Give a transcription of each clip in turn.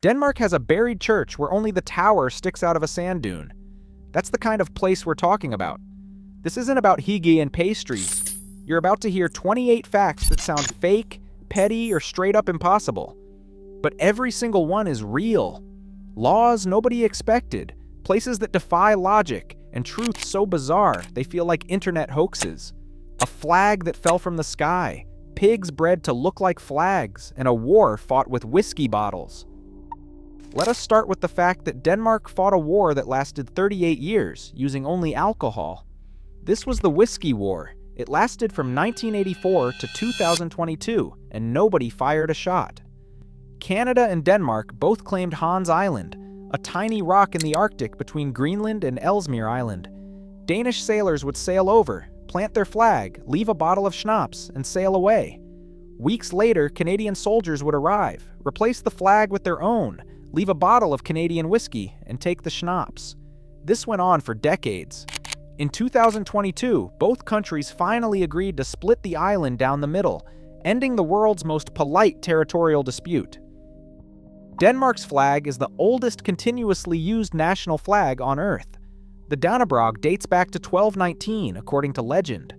Denmark has a buried church where only the tower sticks out of a sand dune. That's the kind of place we're talking about. This isn't about hygge and pastries. You're about to hear 28 facts that sound fake, petty, or straight up impossible. But every single one is real. Laws nobody expected, places that defy logic, and truths so bizarre they feel like internet hoaxes. A flag that fell from the sky, pigs bred to look like flags, and a war fought with whiskey bottles. Let us start with the fact that Denmark fought a war that lasted 38 years, using only alcohol. This was the Whiskey War. It lasted from 1984 to 2022, and nobody fired a shot. Canada and Denmark both claimed Hans Island, a tiny rock in the Arctic between Greenland and Ellesmere Island. Danish sailors would sail over, plant their flag, leave a bottle of schnapps, and sail away. Weeks later, Canadian soldiers would arrive, replace the flag with their own, leave a bottle of Canadian whiskey, and take the schnapps. This went on for decades. In 2022, both countries finally agreed to split the island down the middle, ending the world's most polite territorial dispute. Denmark's flag is the oldest continuously used national flag on Earth. The Dannebrog dates back to 1219, according to legend.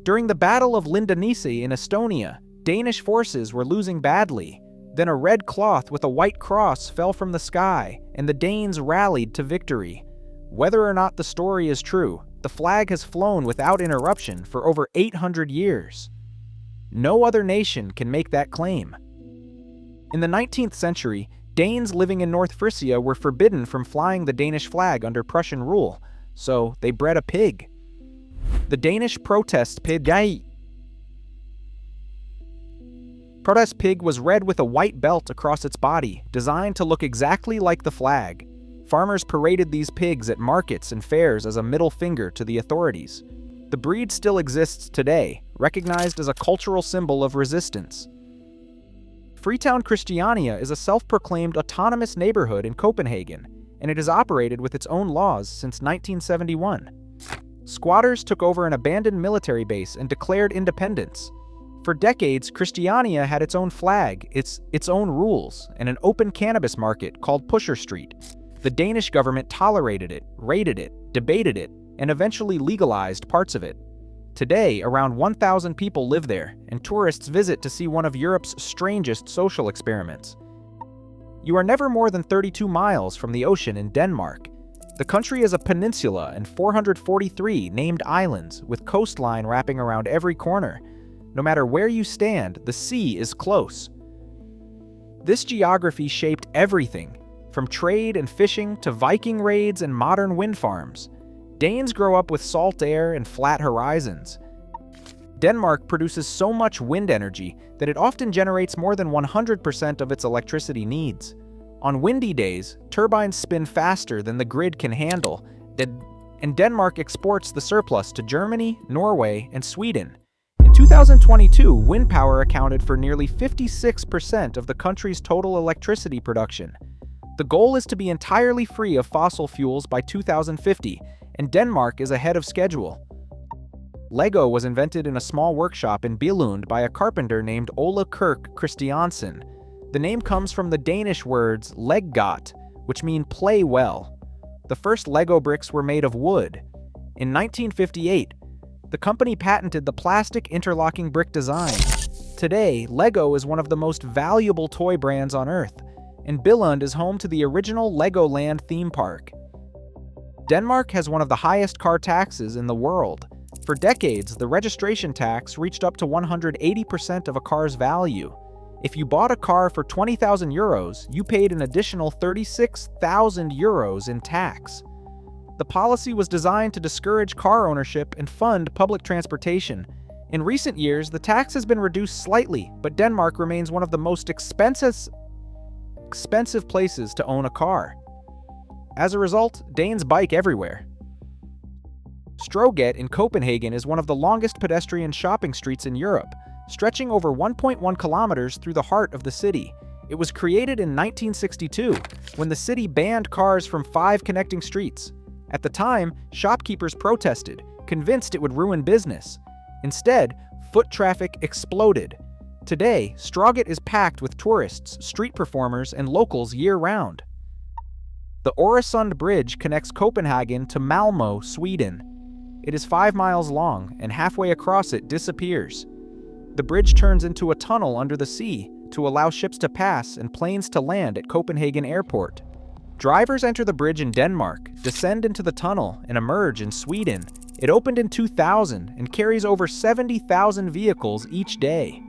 During the Battle of Lindanisse in Estonia, Danish forces were losing badly. Then a red cloth with a white cross fell from the sky, and the Danes rallied to victory. Whether or not the story is true, the flag has flown without interruption for over 800 years. No other nation can make that claim. In the 19th century, Danes living in North Frisia were forbidden from flying the Danish flag under Prussian rule, so they bred a pig. The Danish protest pig was red with a white belt across its body, designed to look exactly like the flag. Farmers paraded these pigs at markets and fairs as a middle finger to the authorities. The breed still exists today, recognized as a cultural symbol of resistance. Freetown Christiania is a self-proclaimed autonomous neighborhood in Copenhagen, and it has operated with its own laws since 1971. Squatters took over an abandoned military base and declared independence. For decades, Christiania had its own flag, its own rules, and an open cannabis market called Pusher Street. The Danish government tolerated it, rated it, debated it, and eventually legalized parts of it. Today, around 1,000 people live there, and tourists visit to see one of Europe's strangest social experiments. You are never more than 32 miles from the ocean in Denmark. The country is a peninsula and 443 named islands, with coastline wrapping around every corner. No matter where you stand, the sea is close. This geography shaped everything, from trade and fishing to Viking raids and modern wind farms. Danes grow up with salt air and flat horizons. Denmark produces so much wind energy that it often generates more than 100% of its electricity needs. On windy days, turbines spin faster than the grid can handle, and Denmark exports the surplus to Germany, Norway, and Sweden. In 2022, wind power accounted for nearly 56% of the country's total electricity production. The goal is to be entirely free of fossil fuels by 2050, and Denmark is ahead of schedule. Lego was invented in a small workshop in Billund by a carpenter named Ole Kirk Christiansen. The name comes from the Danish words leggot, which mean play well. The first Lego bricks were made of wood. In 1958, the company patented the plastic interlocking brick design. Today, Lego is one of the most valuable toy brands on Earth, and Billund is home to the original Legoland theme park. Denmark has one of the highest car taxes in the world. For decades, the registration tax reached up to 180% of a car's value. If you bought a car for 20,000 euros, you paid an additional 36,000 euros in tax. The policy was designed to discourage car ownership and fund public transportation. In recent years, the tax has been reduced slightly, but Denmark remains one of the most expensive places to own a car. As a result, Danes bike everywhere. Stroget in Copenhagen is one of the longest pedestrian shopping streets in Europe, stretching over 1.1 kilometers through the heart of the city. It was created in 1962, when the city banned cars from 5 connecting streets. At the time, shopkeepers protested, convinced it would ruin business. Instead, foot traffic exploded. Today, Strøget is packed with tourists, street performers, and locals year-round. The Øresund Bridge connects Copenhagen to Malmö, Sweden. It is 5 miles long, and halfway across it disappears. The bridge turns into a tunnel under the sea to allow ships to pass and planes to land at Copenhagen Airport. Drivers enter the bridge in Denmark, descend into the tunnel, and emerge in Sweden. It opened in 2000 and carries over 70,000 vehicles each day.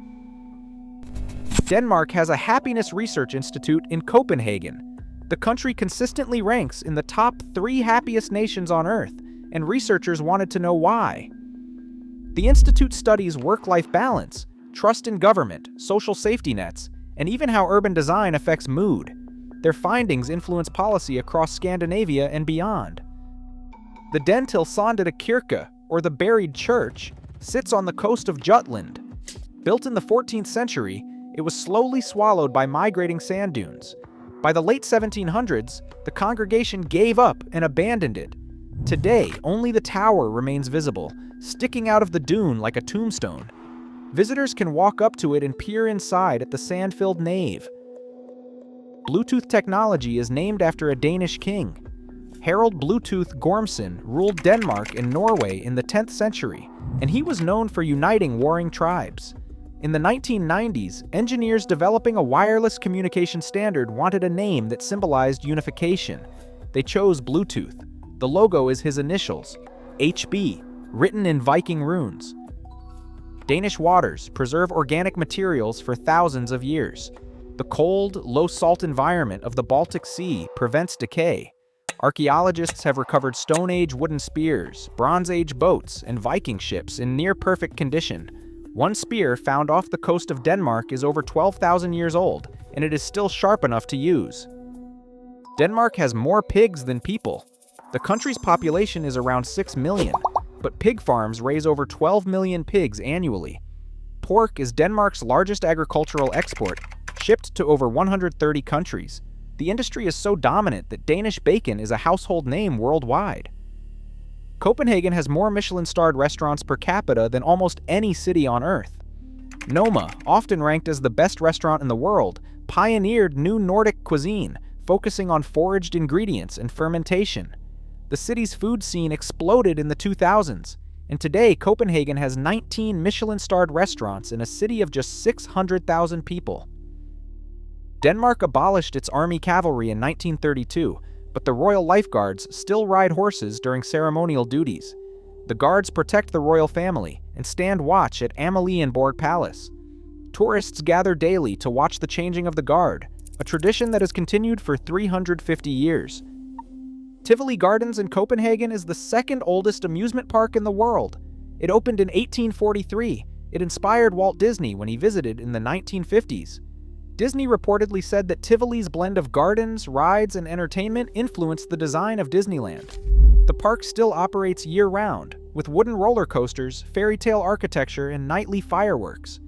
Denmark has a happiness research institute in Copenhagen. The country consistently ranks in the top 3 happiest nations on Earth, and researchers wanted to know why. The institute studies work-life balance, trust in government, social safety nets, and even how urban design affects mood. Their findings influence policy across Scandinavia and beyond. The Den til Sondede Kirke, or the Buried Church, sits on the coast of Jutland. Built in the 14th century, it was slowly swallowed by migrating sand dunes. By the late 1700s, the congregation gave up and abandoned it. Today, only the tower remains visible, sticking out of the dune like a tombstone. Visitors can walk up to it and peer inside at the sand-filled nave. Bluetooth technology is named after a Danish king. Harald Bluetooth Gormson ruled Denmark and Norway in the 10th century, and he was known for uniting warring tribes. In the 1990s, engineers developing a wireless communication standard wanted a name that symbolized unification. They chose Bluetooth. The logo is his initials, HB, written in Viking runes. Danish waters preserve organic materials for thousands of years. The cold, low-salt environment of the Baltic Sea prevents decay. Archaeologists have recovered Stone Age wooden spears, Bronze Age boats, and Viking ships in near-perfect condition. One spear found off the coast of Denmark is over 12,000 years old, and it is still sharp enough to use. Denmark has more pigs than people. The country's population is around 6 million, but pig farms raise over 12 million pigs annually. Pork is Denmark's largest agricultural export, shipped to over 130 countries. The industry is so dominant that Danish bacon is a household name worldwide. Copenhagen has more Michelin-starred restaurants per capita than almost any city on Earth. Noma, often ranked as the best restaurant in the world, pioneered new Nordic cuisine, focusing on foraged ingredients and fermentation. The city's food scene exploded in the 2000s, and today Copenhagen has 19 Michelin-starred restaurants in a city of just 600,000 people. Denmark abolished its army cavalry in 1932, but the Royal Lifeguards still ride horses during ceremonial duties. The guards protect the royal family and stand watch at Amalienborg Palace. Tourists gather daily to watch the changing of the guard, a tradition that has continued for 350 years. Tivoli Gardens in Copenhagen is the second oldest amusement park in the world. It opened in 1843. It inspired Walt Disney when he visited in the 1950s. Disney reportedly said that Tivoli's blend of gardens, rides, and entertainment influenced the design of Disneyland. The park still operates year-round, with wooden roller coasters, fairy tale architecture, and nightly fireworks.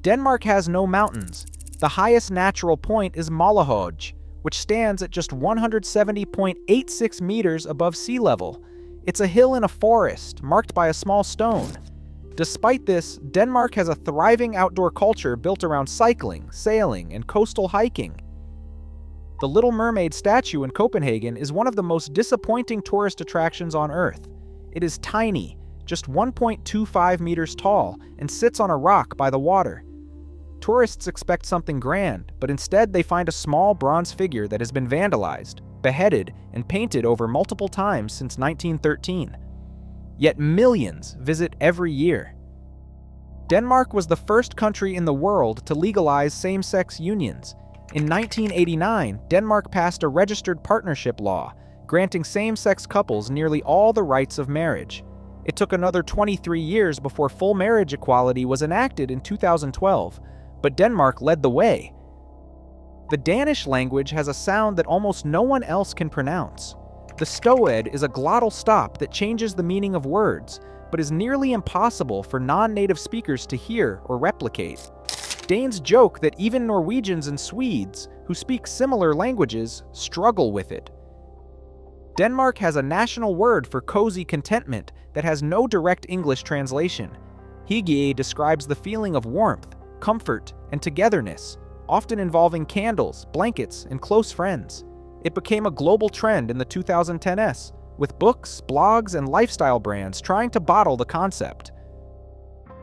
Denmark has no mountains. The highest natural point is Målehøj, which stands at just 170.86 meters above sea level. It's a hill in a forest, marked by a small stone. Despite this, Denmark has a thriving outdoor culture built around cycling, sailing, and coastal hiking. The Little Mermaid statue in Copenhagen is one of the most disappointing tourist attractions on Earth. It is tiny, just 1.25 meters tall, and sits on a rock by the water. Tourists expect something grand, but instead they find a small bronze figure that has been vandalized, beheaded, and painted over multiple times since 1913. Yet millions visit every year. Denmark was the first country in the world to legalize same-sex unions. In 1989, Denmark passed a registered partnership law, granting same-sex couples nearly all the rights of marriage. It took another 23 years before full marriage equality was enacted in 2012, but Denmark led the way. The Danish language has a sound that almost no one else can pronounce. The stoed is a glottal stop that changes the meaning of words, but is nearly impossible for non-native speakers to hear or replicate. Danes joke that even Norwegians and Swedes, who speak similar languages, struggle with it. Denmark has a national word for cozy contentment that has no direct English translation. Hygge describes the feeling of warmth, comfort, and togetherness, often involving candles, blankets, and close friends. It became a global trend in the 2010s, with books, blogs, and lifestyle brands trying to bottle the concept.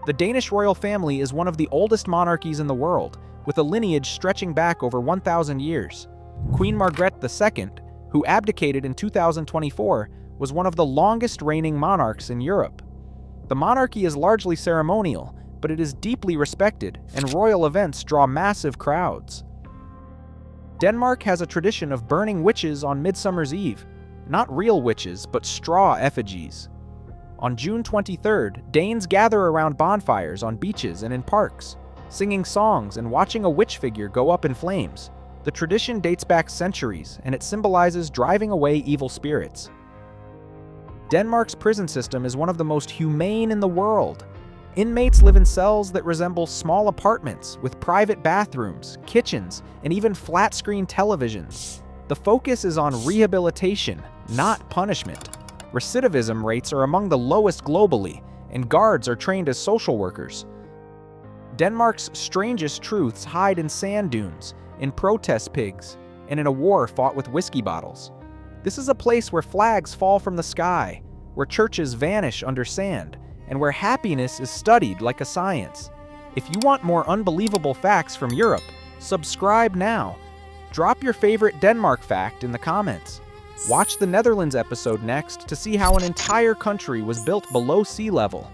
The Danish royal family is one of the oldest monarchies in the world, with a lineage stretching back over 1,000 years. Queen Margrethe II, who abdicated in 2024, was one of the longest reigning monarchs in Europe. The monarchy is largely ceremonial, but it is deeply respected, and royal events draw massive crowds. Denmark has a tradition of burning witches on Midsummer's Eve, not real witches, but straw effigies. On June 23rd, Danes gather around bonfires on beaches and in parks, singing songs and watching a witch figure go up in flames. The tradition dates back centuries, and it symbolizes driving away evil spirits. Denmark's prison system is one of the most humane in the world. Inmates live in cells that resemble small apartments with private bathrooms, kitchens, and even flat-screen televisions. The focus is on rehabilitation, not punishment. Recidivism rates are among the lowest globally, and guards are trained as social workers. Denmark's strangest truths hide in sand dunes, in protest pigs, and in a war fought with whiskey bottles. This is a place where flags fall from the sky, where churches vanish under sand, and where happiness is studied like a science. If you want more unbelievable facts from Europe, subscribe now. Drop your favorite Denmark fact in the comments. Watch the Netherlands episode next to see how an entire country was built below sea level.